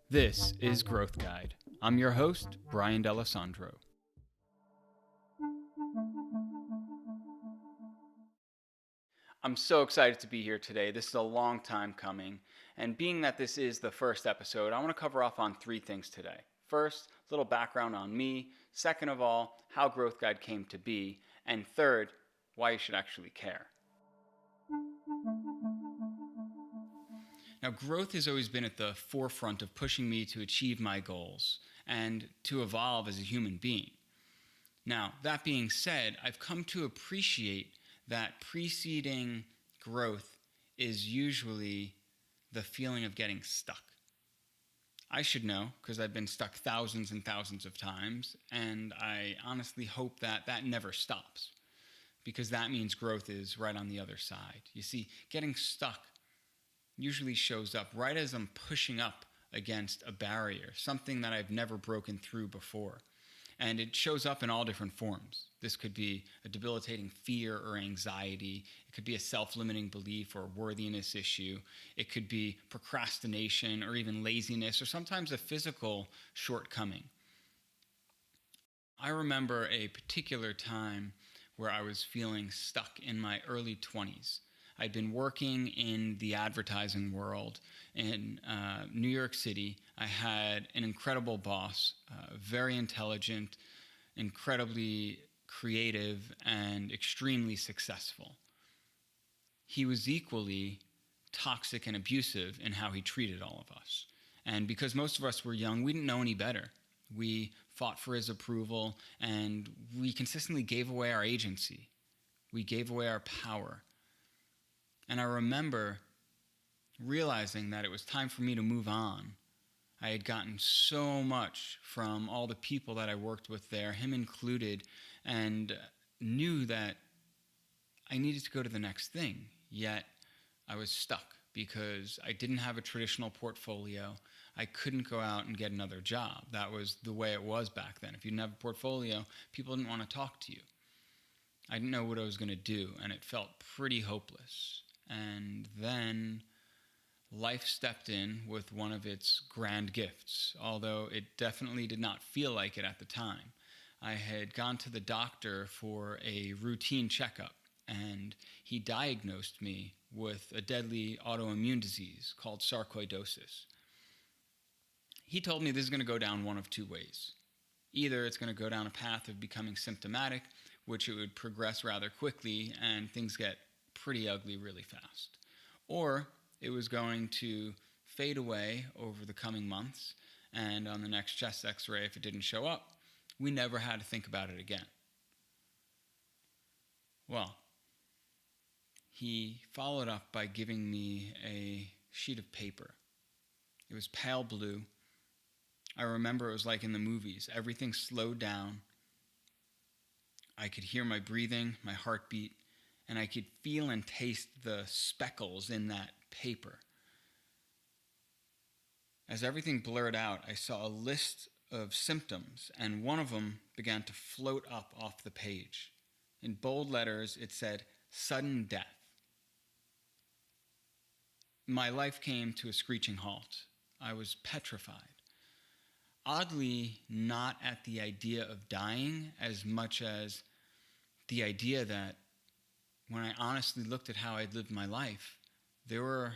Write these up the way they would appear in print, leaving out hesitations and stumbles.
This is Growth Guide. I'm your host, Bryan D'Alessandro. I'm so excited to be here today. This is a long time coming, and being that this is the first episode, I want to cover off on three things today. First, a little background on me. Second of all, how Growth Guide came to be. And third, why you should actually care. Now, growth has always been at the forefront of pushing me to achieve my goals and to evolve as a human being. Now, that being said, I've come to appreciate that preceding growth is usually the feeling of getting stuck. I should know because I've been stuck thousands and thousands of times, and I honestly hope that that never stops because that means growth is right on the other side. You see, getting stuck usually shows up right as I'm pushing up against a barrier, something that I've never broken through before. And it shows up in all different forms. This could be a debilitating fear or anxiety. It could be a self-limiting belief or worthiness issue. It could be procrastination or even laziness or sometimes a physical shortcoming. I remember a particular time where I was feeling stuck in my early 20s. I'd been working in the advertising world in New York City. I had an incredible boss, very intelligent, incredibly creative, and extremely successful. He was equally toxic and abusive in how he treated all of us. And because most of us were young, we didn't know any better. We fought for his approval, and we consistently gave away our agency. We gave away our power. And I remember realizing that it was time for me to move on. I had gotten so much from all the people that I worked with there, him included, and knew that I needed to go to the next thing. Yet I was stuck because I didn't have a traditional portfolio. I couldn't go out and get another job. That was the way it was back then. If you didn't have a portfolio, people didn't want to talk to you. I didn't know what I was going to do, and it felt pretty hopeless. And then life stepped in with one of its grand gifts, although it definitely did not feel like it at the time. I had gone to the doctor for a routine checkup, and he diagnosed me with a deadly autoimmune disease called sarcoidosis. He told me this is going to go down one of two ways. Either it's going to go down a path of becoming symptomatic, which it would progress rather quickly, and things get pretty ugly really fast. Or it was going to fade away over the coming months, and on the next chest x-ray, if it didn't show up, we never had to think about it again. Well, he followed up by giving me a sheet of paper. It was pale blue. I remember it was like in the movies. Everything slowed down. I could hear my breathing, my heartbeat, and I could feel and taste the speckles in that paper. As everything blurred out, I saw a list of symptoms, and one of them began to float up off the page. In bold letters, it said, "Sudden death." My life came to a screeching halt. I was petrified. Oddly, not at the idea of dying as much as the idea that when I honestly looked at how I'd lived my life, there were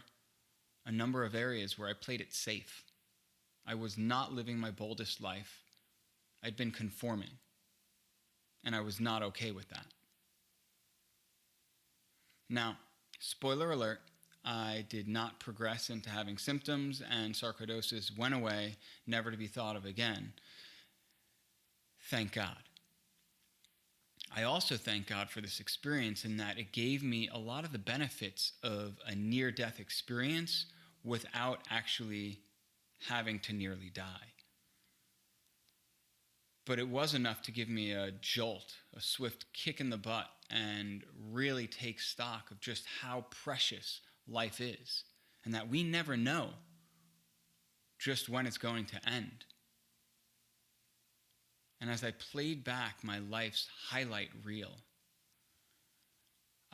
a number of areas where I played it safe. I was not living my boldest life. I'd been conforming, and I was not okay with that. Now, spoiler alert, I did not progress into having symptoms, and sarcoidosis went away, never to be thought of again. Thank God. I also thank God for this experience in that it gave me a lot of the benefits of a near-death experience without actually having to nearly die. But it was enough to give me a jolt, a swift kick in the butt, and really take stock of just how precious life is, and that we never know just when it's going to end. And as I played back my life's highlight reel,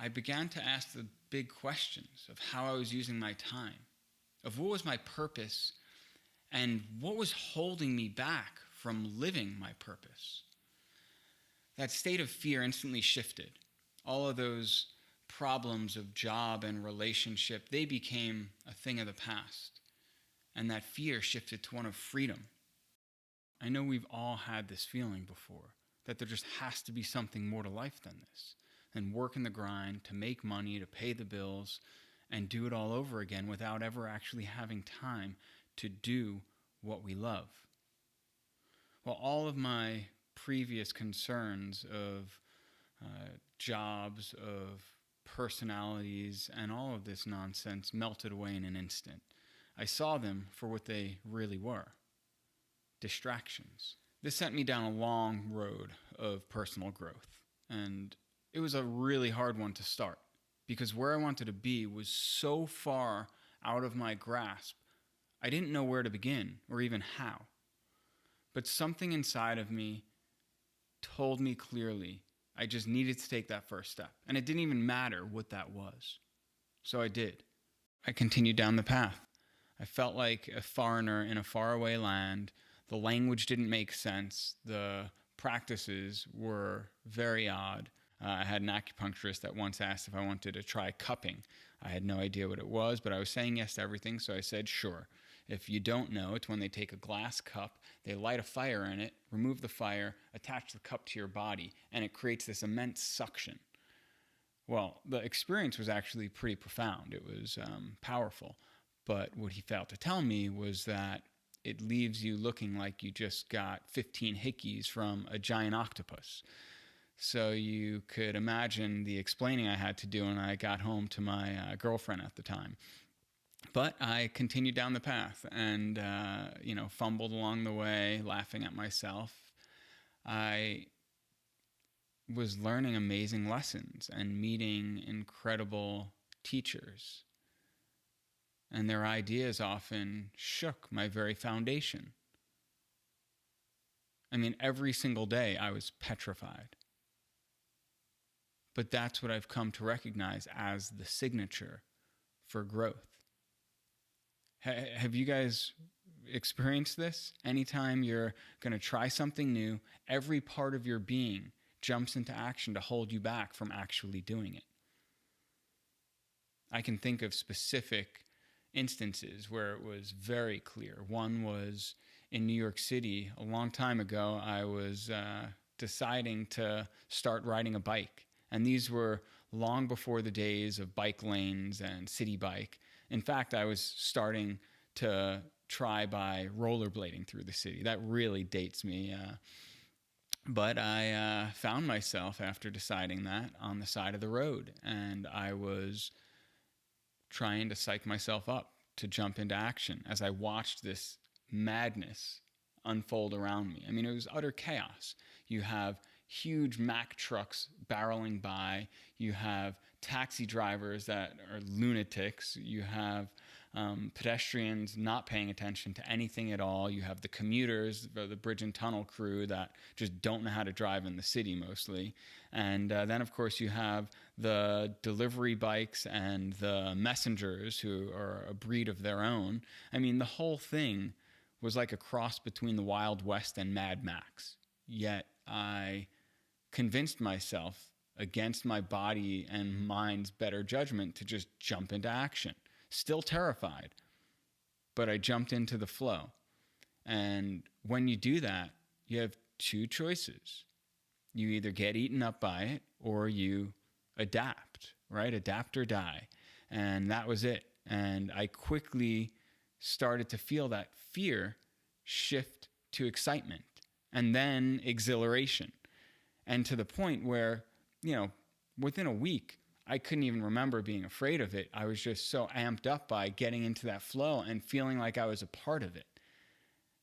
I began to ask the big questions of how I was using my time, of what was my purpose, and what was holding me back from living my purpose. That state of fear instantly shifted. All of those problems of job and relationship, they became a thing of the past. And that fear shifted to one of freedom. I know we've all had this feeling before, that there just has to be something more to life than this, than working the grind to make money, to pay the bills, and do it all over again without ever actually having time to do what we love. Well, all of my previous concerns of jobs, of personalities, and all of this nonsense melted away in an instant. I saw them for what they really were: distractions. This sent me down a long road of personal growth, and it was a really hard one to start because where I wanted to be was so far out of my grasp, I didn't know where to begin or even how. But something inside of me told me clearly I just needed to take that first step. And it didn't even matter what that was. So I did. I continued down the path. I felt like a foreigner in a faraway land. The language didn't make sense. The practices were very odd. I had an acupuncturist that once asked if I wanted to try cupping. I had no idea what it was, but I was saying yes to everything, so I said sure. If you don't know, it's when they take a glass cup, they light a fire in it, remove the fire, attach the cup to your body, and it creates this immense suction. Well, the experience was actually pretty profound. It was powerful. But what he failed to tell me was that it leaves you looking like you just got 15 hickeys from a giant octopus. So you could imagine the explaining I had to do when I got home to my girlfriend at the time. But I continued down the path and, fumbled along the way, laughing at myself. I was learning amazing lessons and meeting incredible teachers. And their ideas often shook my very foundation. I mean, every single day I was petrified. But that's what I've come to recognize as the signature for growth. Have you guys experienced this? Anytime you're going to try something new, every part of your being jumps into action to hold you back from actually doing it. I can think of specific instances where it was very clear. One was in New York City. A long time ago, I was deciding to start riding a bike. And these were long before the days of bike lanes and city bike. In fact, I was starting to try by rollerblading through the city. That really dates me. But I found myself, after deciding that, on the side of the road. And I was trying to psych myself up to jump into action as I watched this madness unfold around me. I mean, it was utter chaos. You have huge Mack trucks barreling by. You have taxi drivers that are lunatics. You have pedestrians not paying attention to anything at all. You have the commuters, the bridge and tunnel crew that just don't know how to drive in the city mostly. And then, of course, you have the delivery bikes and the messengers who are a breed of their own. I mean, the whole thing was like a cross between the Wild West and Mad Max. Yet I convinced myself against my body and mind's better judgment to just jump into action. Still terrified, but I jumped into the flow. And when you do that, you have two choices. You either get eaten up by it or you adapt, right? Adapt or die. And that was it. And I quickly started to feel that fear shift to excitement and then exhilaration. And to the point where, within a week, I couldn't even remember being afraid of it. I was just so amped up by getting into that flow and feeling like I was a part of it.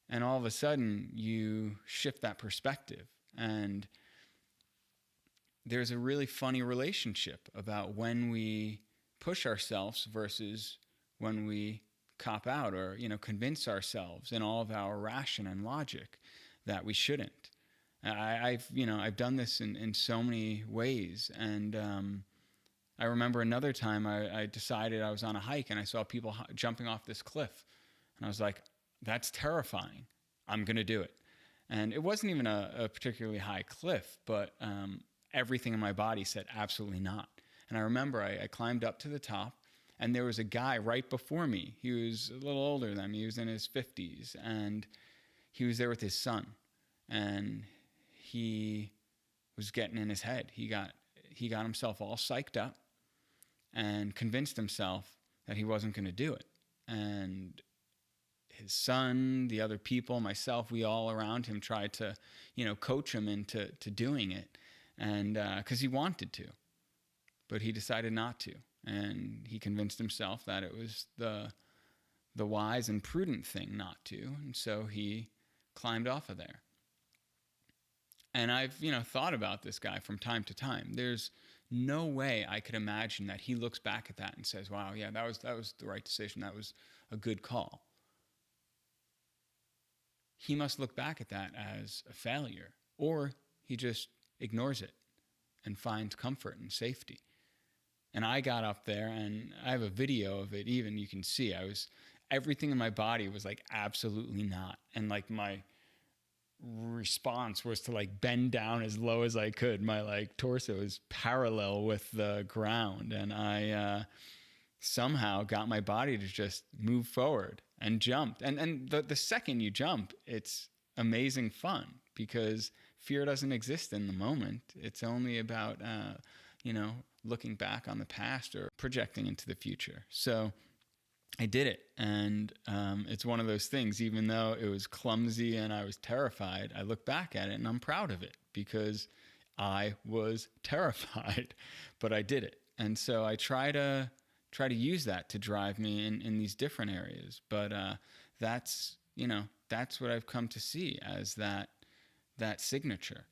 And all of a sudden, you shift that perspective. And there's a really funny relationship about when we push ourselves versus when we cop out or, convince ourselves in all of our ration and logic that we shouldn't. I've done this in so many ways, and I remember another time I decided I was on a hike and I saw people jumping off this cliff. And I was like, that's terrifying. I'm going to do it. And it wasn't even a particularly high cliff, but everything in my body said absolutely not. And I remember I climbed up to the top, and there was a guy right before me. He was a little older than me. He was in his 50s, and he was there with his son. And he was getting in his head. He got himself all psyched up and convinced himself that he wasn't going to do it. And his son, the other people, myself, we all around him tried to, coach him into doing it, and because he wanted to, but he decided not to, and he convinced himself that it was the wise and prudent thing not to, and so he climbed off of there. And I've thought about this guy from time to time. There's no way I could imagine that he looks back at that and says, "Wow, yeah, that was the right decision. That was a good call." He must look back at that as a failure, or he just ignores it and finds comfort and safety. And I got up there, and I have a video of it even. You can see everything in my body was like, absolutely not. And like my response was to like bend down as low as I could. My like torso is parallel with the ground, and I somehow got my body to just move forward and jumped. And the second you jump, it's amazing fun because fear doesn't exist in the moment. It's only about, looking back on the past or projecting into the future. So I did it. And it's one of those things, even though it was clumsy and I was terrified, I look back at it and I'm proud of it because I was terrified, but I did it. And so I try to use that to drive me in these different areas. But that's what I've come to see as that signature.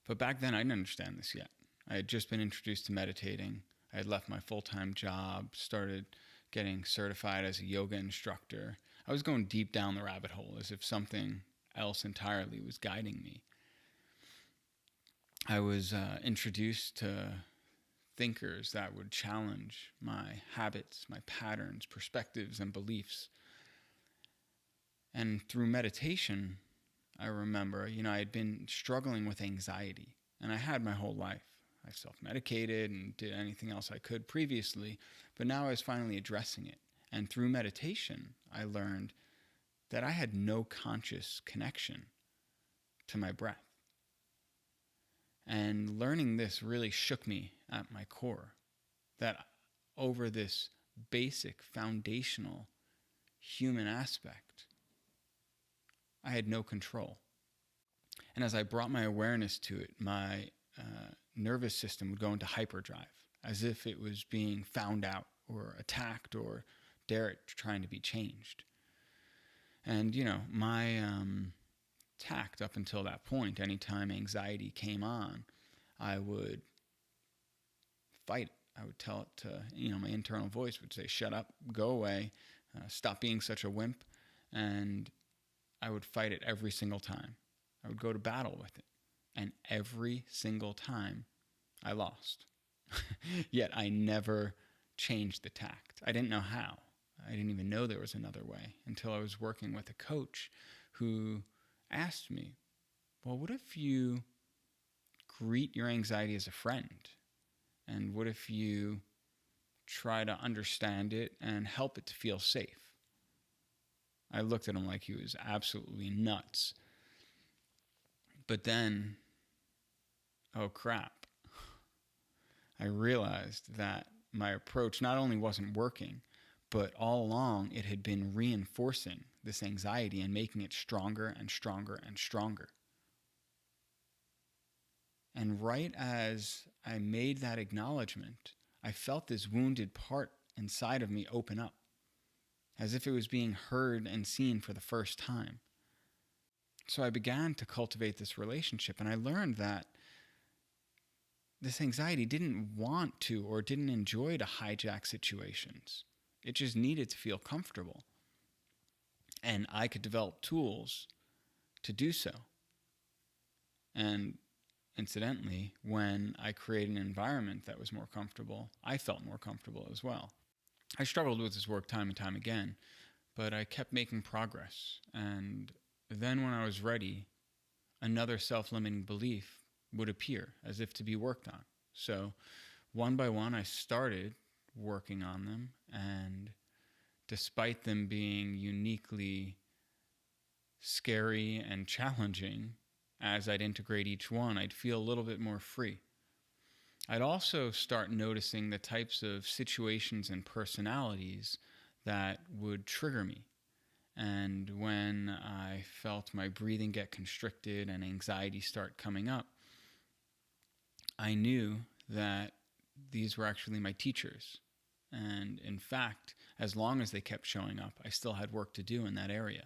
But back then I didn't understand this yet. I had just been introduced to meditating. I had left my full-time job, started getting certified as a yoga instructor. I was going deep down the rabbit hole as if something else entirely was guiding me. I was introduced to thinkers that would challenge my habits, my patterns, perspectives, and beliefs. And through meditation, I remember, I had been struggling with anxiety, and I had my whole life. I self-medicated and did anything else I could previously, but now I was finally addressing it. And through meditation, I learned that I had no conscious connection to my breath. And learning this really shook me at my core, that over this basic, foundational human aspect, I had no control. And as I brought my awareness to it, my nervous system would go into hyperdrive, as if it was being found out or attacked or trying to be changed. And, my tact up until that point, anytime anxiety came on, I would fight it. I would tell it to, my internal voice would say, shut up, go away, stop being such a wimp. And I would fight it every single time. I would go to battle with it. And every single time I lost. Yet I never changed the tact. I didn't know how. I didn't even know there was another way until I was working with a coach who asked me, well, what if you greet your anxiety as a friend? And what if you try to understand it and help it to feel safe? I looked at him like he was absolutely nuts. But then, oh crap, I realized that my approach not only wasn't working, but all along it had been reinforcing this anxiety and making it stronger and stronger and stronger. And right as I made that acknowledgement, I felt this wounded part inside of me open up, as if it was being heard and seen for the first time. So I began to cultivate this relationship, and I learned that this anxiety didn't want to or didn't enjoy to hijack situations. It just needed to feel comfortable. And I could develop tools to do so. And incidentally, when I created an environment that was more comfortable, I felt more comfortable as well. I struggled with this work time and time again, but I kept making progress. And then when I was ready, another self-limiting belief would appear as if to be worked on. So one by one, I started working on them, and despite them being uniquely scary and challenging, as I'd integrate each one, I'd feel a little bit more free. I'd also start noticing the types of situations and personalities that would trigger me. And when I felt my breathing get constricted and anxiety start coming up, I knew that these were actually my teachers. And in fact, as long as they kept showing up, I still had work to do in that area.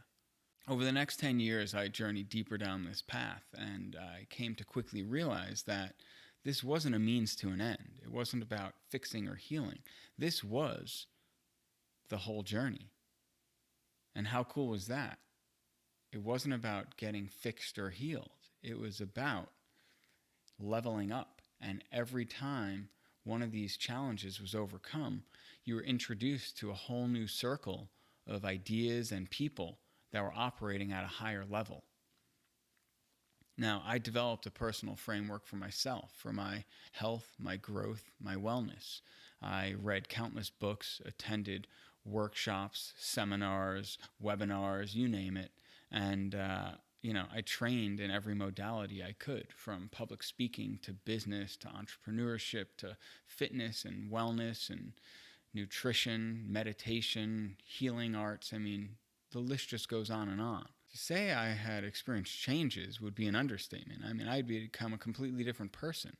Over the next 10 years, I journeyed deeper down this path, and I came to quickly realize that this wasn't a means to an end. It wasn't about fixing or healing. This was the whole journey. And how cool was that? It wasn't about getting fixed or healed. It was about leveling up. And every time one of these challenges was overcome, you were introduced to a whole new circle of ideas and people that were operating at a higher level. Now, I developed a personal framework for myself, for my health, my growth, my wellness. I read countless books, attended workshops, seminars, webinars, you name it. And, I trained in every modality I could, from public speaking to business to entrepreneurship to fitness and wellness and nutrition, meditation, healing arts. I mean, the list just goes on and on. To say I had experienced changes would be an understatement. I mean, I'd become a completely different person.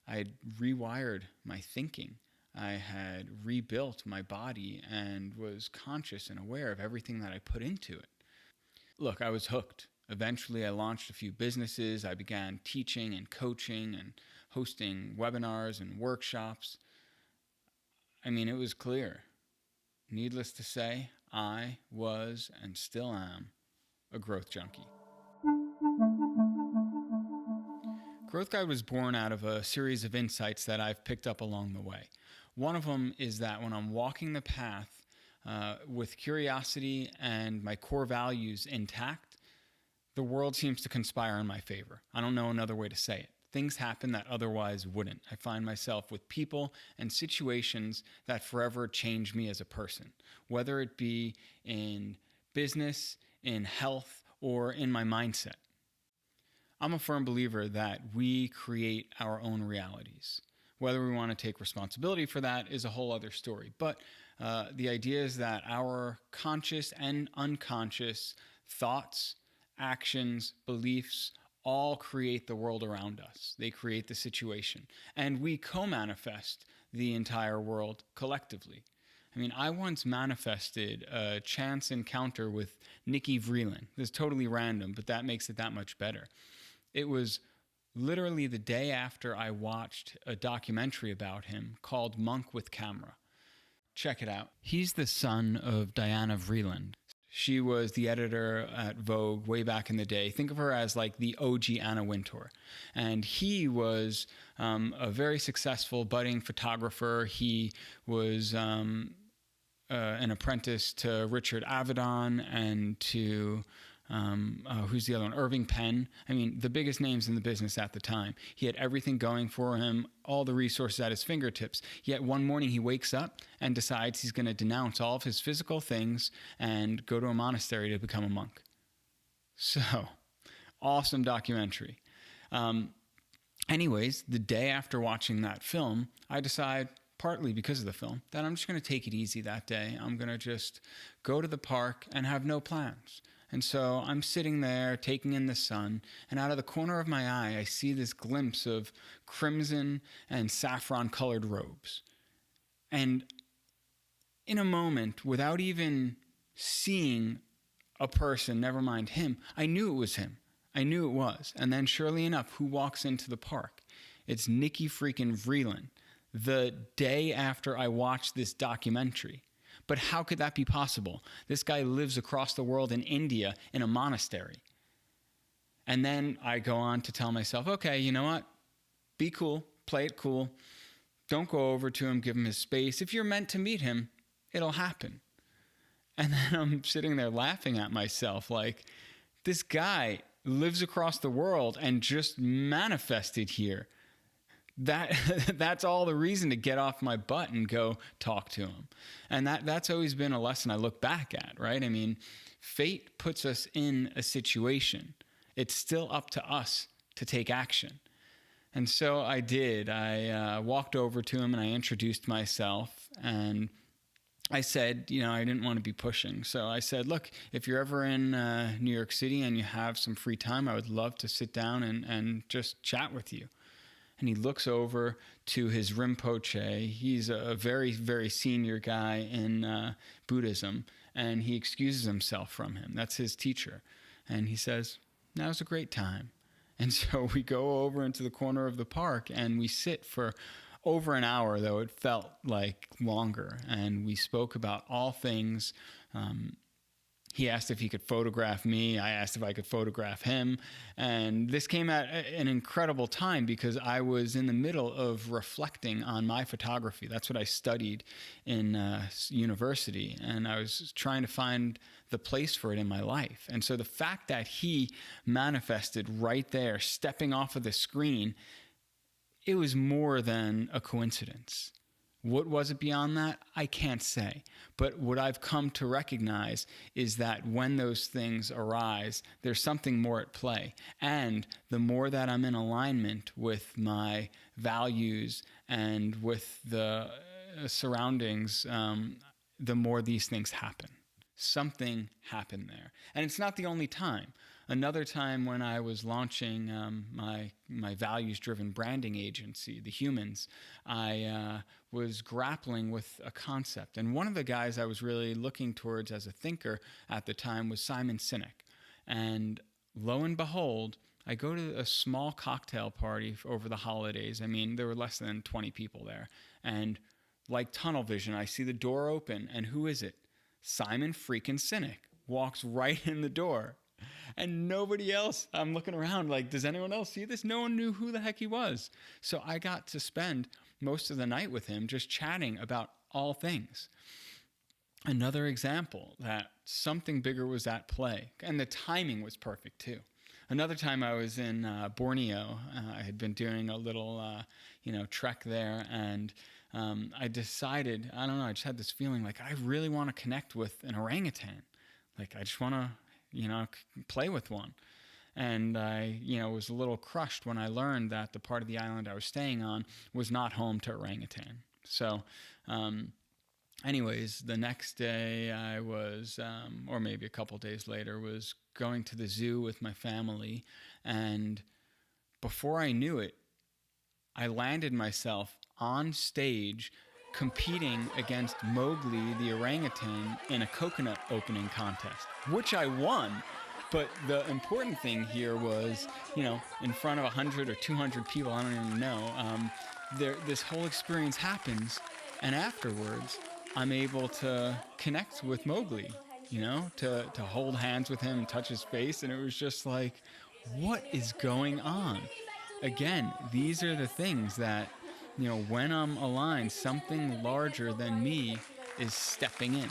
I had rewired my thinking. I had rebuilt my body and was conscious and aware of everything that I put into it. Look, I was hooked. Eventually, I launched a few businesses. I began teaching and coaching and hosting webinars and workshops. I mean, it was clear. Needless to say, I was and still am a growth junkie. Growth Guide was born out of a series of insights that I've picked up along the way. One of them is that when I'm walking the path with curiosity and my core values intact, the world seems to conspire in my favor. I don't know another way to say it. Things happen that otherwise wouldn't. I find myself with people and situations that forever change me as a person, whether it be in business, in health, or in my mindset. I'm a firm believer that we create our own realities. Whether we want to take responsibility for that is a whole other story. But the idea is that our conscious and unconscious thoughts, actions, beliefs all create the world around us. They create the situation. And we co-manifest the entire world collectively. I mean, I once manifested a chance encounter with Nikki Vreeland. This is totally random, but that makes it that much better. It was literally the day after I watched a documentary about him called Monk with Camera. Check it out. He's the son of Diana Vreeland. She was the editor at Vogue way back in the day. Think of her as like the OG Anna Wintour. And he was a very successful budding photographer. He was an apprentice to Richard Avedon and to who's the other one? Irving Penn. I mean, the biggest names in the business at the time. He had everything going for him, all the resources at his fingertips. Yet one morning he wakes up and decides he's going to denounce all of his physical things and go to a monastery to become a monk. So, awesome documentary. Anyways, the day after watching that film, I decide, partly because of the film, that I'm just going to take it easy that day. I'm going to just go to the park and have no plans. And so I'm sitting there taking in the sun, and out of the corner of my eye, I see this glimpse of crimson and saffron-colored robes. And in a moment, without even seeing a person, never mind him, I knew it was him. I knew it was. And then surely enough, who walks into the park? It's Nikki freaking Vreeland, the day after I watched this documentary. But how could that be possible? This guy lives across the world in India in a monastery. And then I go on to tell myself, okay, you know what? Be cool, play it cool. Don't go over to him, give him his space. If you're meant to meet him, it'll happen. And then I'm sitting there laughing at myself like, this guy lives across the world and just manifested here. That's all the reason to get off my butt and go talk to him. And that's always been a lesson I look back at, right? I mean, fate puts us in a situation. It's still up to us to take action. And so I did. I walked over to him and I introduced myself, and I said, I didn't want to be pushing. So I said, look, if you're ever in New York City and you have some free time, I would love to sit down and just chat with you. And he looks over to his Rinpoche. He's a very, very senior guy in Buddhism, and he excuses himself from him. That's his teacher. And he says, now's a great time. And so we go over into the corner of the park, and we sit for over an hour, though it felt like longer. And we spoke about all things. He asked if he could photograph me. I asked if I could photograph him. And this came at an incredible time because I was in the middle of reflecting on my photography. That's what I studied in university. And I was trying to find the place for it in my life. And so the fact that he manifested right there, stepping off of the screen, it was more than a coincidence. What was it beyond that? I can't say. But what I've come to recognize is that when those things arise, there's something more at play. And the more that I'm in alignment with my values and with the surroundings, the more these things happen. Something happened there. And it's not the only time. Another time when I was launching my values-driven branding agency, The Humans, I was grappling with a concept. And one of the guys I was really looking towards as a thinker at the time was Simon Sinek. And lo and behold, I go to a small cocktail party over the holidays. I mean, there were less than 20 people there. And like tunnel vision, I see the door open. And who is it? Simon freaking Sinek walks right in the door. And nobody else, I'm looking around like, does anyone else see this? No one knew who the heck he was. So I got to spend most of the night with him just chatting about all things. Another example that something bigger was at play. And the timing was perfect too. Another time I was in Borneo. I had been doing a little, trek there. And I decided, I don't know, I just had this feeling like I really want to connect with an orangutan. Like I just want to play with one. And I, was a little crushed when I learned that the part of the island I was staying on was not home to orangutan. So, anyways, the next day I was, or maybe a couple days later, was going to the zoo with my family. And before I knew it, I landed myself on stage competing against Mowgli the orangutan in a coconut opening contest, which I won. But the important thing here was, in front of 100 or 200 people, I don't even know, this whole experience happens, and afterwards, I'm able to connect with Mowgli, to hold hands with him and touch his face, and it was just like, what is going on? Again, these are the things that, when I'm aligned, something larger than me is stepping in.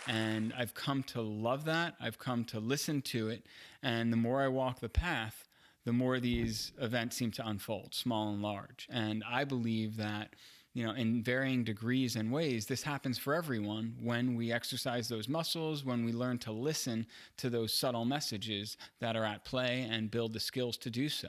And I've come to love that. I've come to listen to it. And the more I walk the path, the more these events seem to unfold, small and large. And I believe that, in varying degrees and ways, this happens for everyone when we exercise those muscles, when we learn to listen to those subtle messages that are at play and build the skills to do so.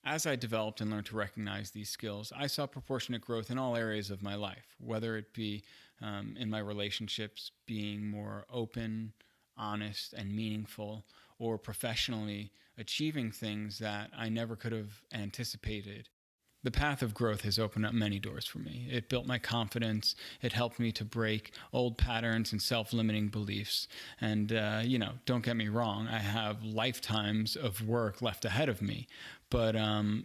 As I developed and learned to recognize these skills, I saw proportionate growth in all areas of my life, whether it be in my relationships being more open, honest, and meaningful, or professionally achieving things that I never could have anticipated. The path of growth has opened up many doors for me. It built my confidence. It helped me to break old patterns and self-limiting beliefs. And, don't get me wrong, I have lifetimes of work left ahead of me. But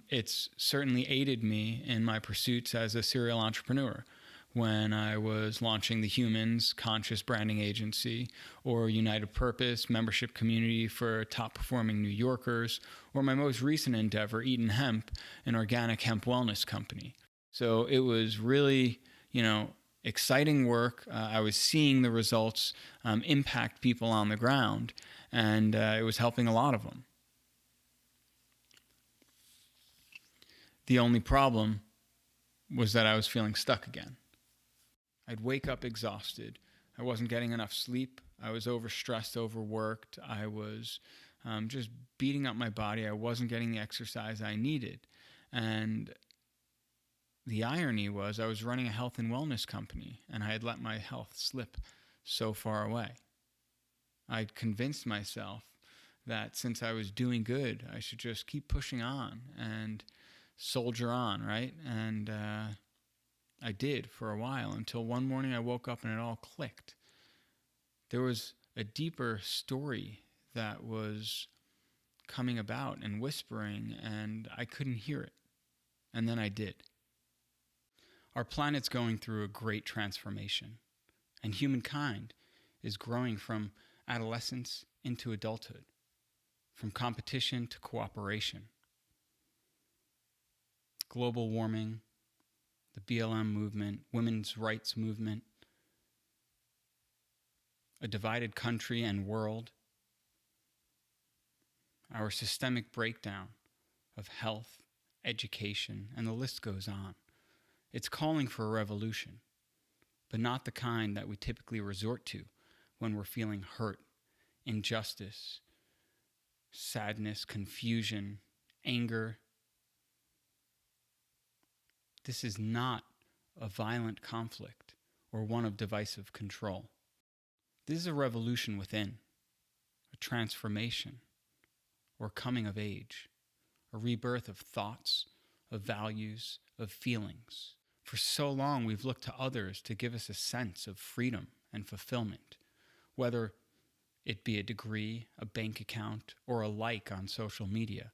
it's certainly aided me in my pursuits as a serial entrepreneur, when I was launching the Humans Conscious Branding Agency, or United Purpose membership community for top performing New Yorkers, or my most recent endeavor, Eaton Hemp, an organic hemp wellness company. So it was really, exciting work. I was seeing the results impact people on the ground, and it was helping a lot of them. The only problem was that I was feeling stuck again. I'd wake up exhausted. I wasn't getting enough sleep. I was overstressed, overworked. I was just beating up my body. I wasn't getting the exercise I needed. And the irony was I was running a health and wellness company, and I had let my health slip so far away. I'd convinced myself that since I was doing good, I should just keep pushing on and soldier on, right? And I did for a while, until one morning I woke up and it all clicked. There was a deeper story that was coming about and whispering, and I couldn't hear it. And then I did. Our planet's going through a great transformation, and humankind is growing from adolescence into adulthood, from competition to cooperation. Global warming, the BLM movement, women's rights movement, a divided country and world, our systemic breakdown of health, education, and the list goes on. It's calling for a revolution, but not the kind that we typically resort to when we're feeling hurt, injustice, sadness, confusion, anger. This is not a violent conflict or one of divisive control. This is a revolution within, a transformation or coming of age, a rebirth of thoughts, of values, of feelings. For so long, we've looked to others to give us a sense of freedom and fulfillment, whether it be a degree, a bank account, or a like on social media.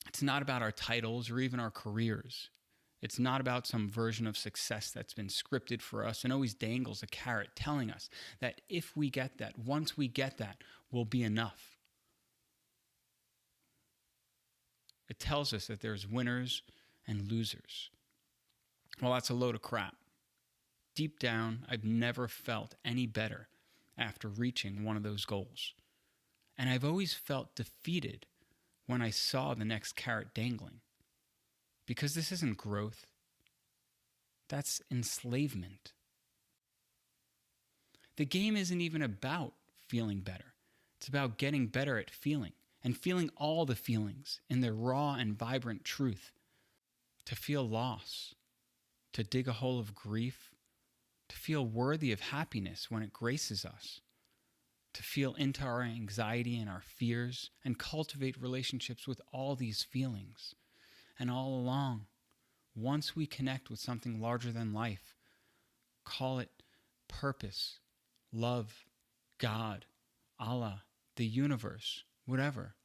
It's not about our titles or even our careers. It's not about some version of success that's been scripted for us and always dangles a carrot telling us that if we get that, once we get that, we'll be enough. It tells us that there's winners and losers. Well, that's a load of crap. Deep down, I've never felt any better after reaching one of those goals. And I've always felt defeated when I saw the next carrot dangling. Because this isn't growth. That's enslavement. The game isn't even about feeling better. It's about getting better at feeling, and feeling all the feelings in their raw and vibrant truth. To feel loss, to dig a hole of grief, to feel worthy of happiness when it graces us, to feel into our anxiety and our fears, and cultivate relationships with all these feelings. And all along, once we connect with something larger than life, call it purpose, love, God, Allah, the universe, whatever,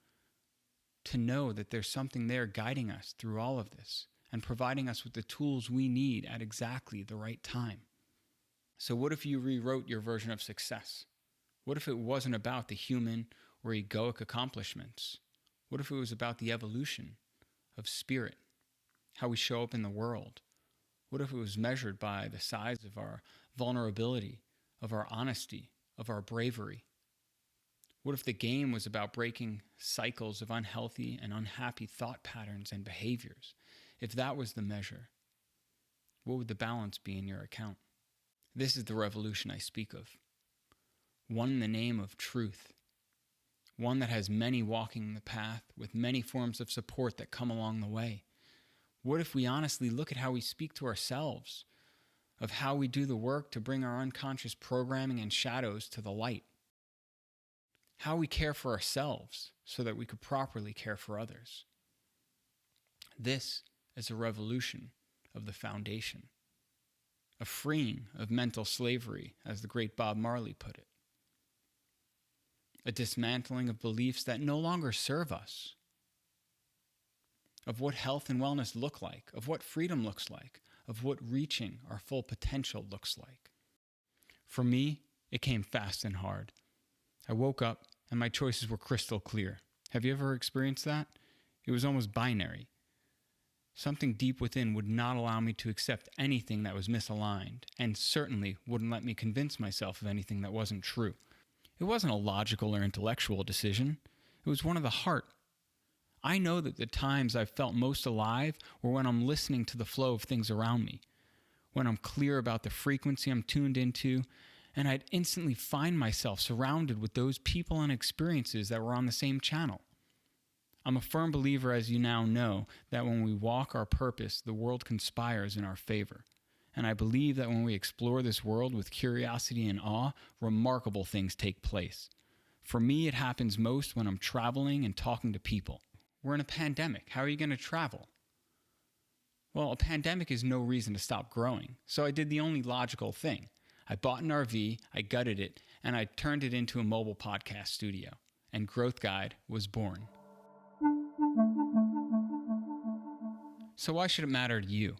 to know that there's something there guiding us through all of this and providing us with the tools we need at exactly the right time. So what if you rewrote your version of success? What if it wasn't about the human or egoic accomplishments? What if it was about the evolution of spirit, how we show up in the world? What if it was measured by the size of our vulnerability, of our honesty, of our bravery? What if the game was about breaking cycles of unhealthy and unhappy thought patterns and behaviors? If that was the measure, what would the balance be in your account? This is the revolution I speak of. One in the name of truth. One that has many walking the path with many forms of support that come along the way. What if we honestly look at how we speak to ourselves, of how we do the work to bring our unconscious programming and shadows to the light? How we care for ourselves so that we could properly care for others. This is a revolution of the foundation, a freeing of mental slavery, as the great Bob Marley put it. A dismantling of beliefs that no longer serve us, of what health and wellness look like, of what freedom looks like, of what reaching our full potential looks like. For me, it came fast and hard. I woke up and my choices were crystal clear. Have you ever experienced that? It was almost binary. Something deep within would not allow me to accept anything that was misaligned, and certainly wouldn't let me convince myself of anything that wasn't true. It wasn't a logical or intellectual decision. It was one of the heart. I know that the times I've felt most alive were when I'm listening to the flow of things around me, when I'm clear about the frequency I'm tuned into, and I'd instantly find myself surrounded with those people and experiences that were on the same channel. I'm a firm believer, as you now know, that when we walk our purpose, the world conspires in our favor. And I believe that when we explore this world with curiosity and awe, remarkable things take place. For me, it happens most when I'm traveling and talking to people. We're in a pandemic. How are you going to travel? Well, a pandemic is no reason to stop growing. So I did the only logical thing. I bought an RV, I gutted it, and I turned it into a mobile podcast studio. And Growth Guide was born. So why should it matter to you?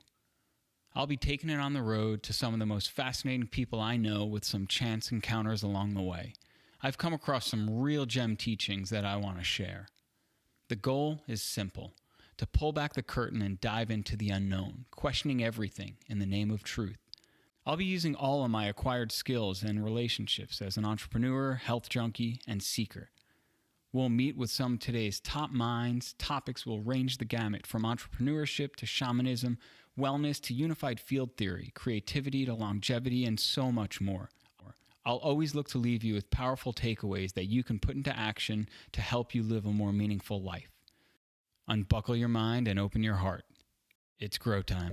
I'll be taking it on the road to some of the most fascinating people I know with some chance encounters along the way. I've come across some real gem teachings that I want to share. The goal is simple, to pull back the curtain and dive into the unknown, questioning everything in the name of truth. I'll be using all of my acquired skills and relationships as an entrepreneur, health junkie, and seeker. We'll meet with some of today's top minds. Topics will range the gamut from entrepreneurship to shamanism, wellness to unified field theory, creativity to longevity, and so much more. I'll always look to leave you with powerful takeaways that you can put into action to help you live a more meaningful life. Unbuckle your mind and open your heart. It's grow time.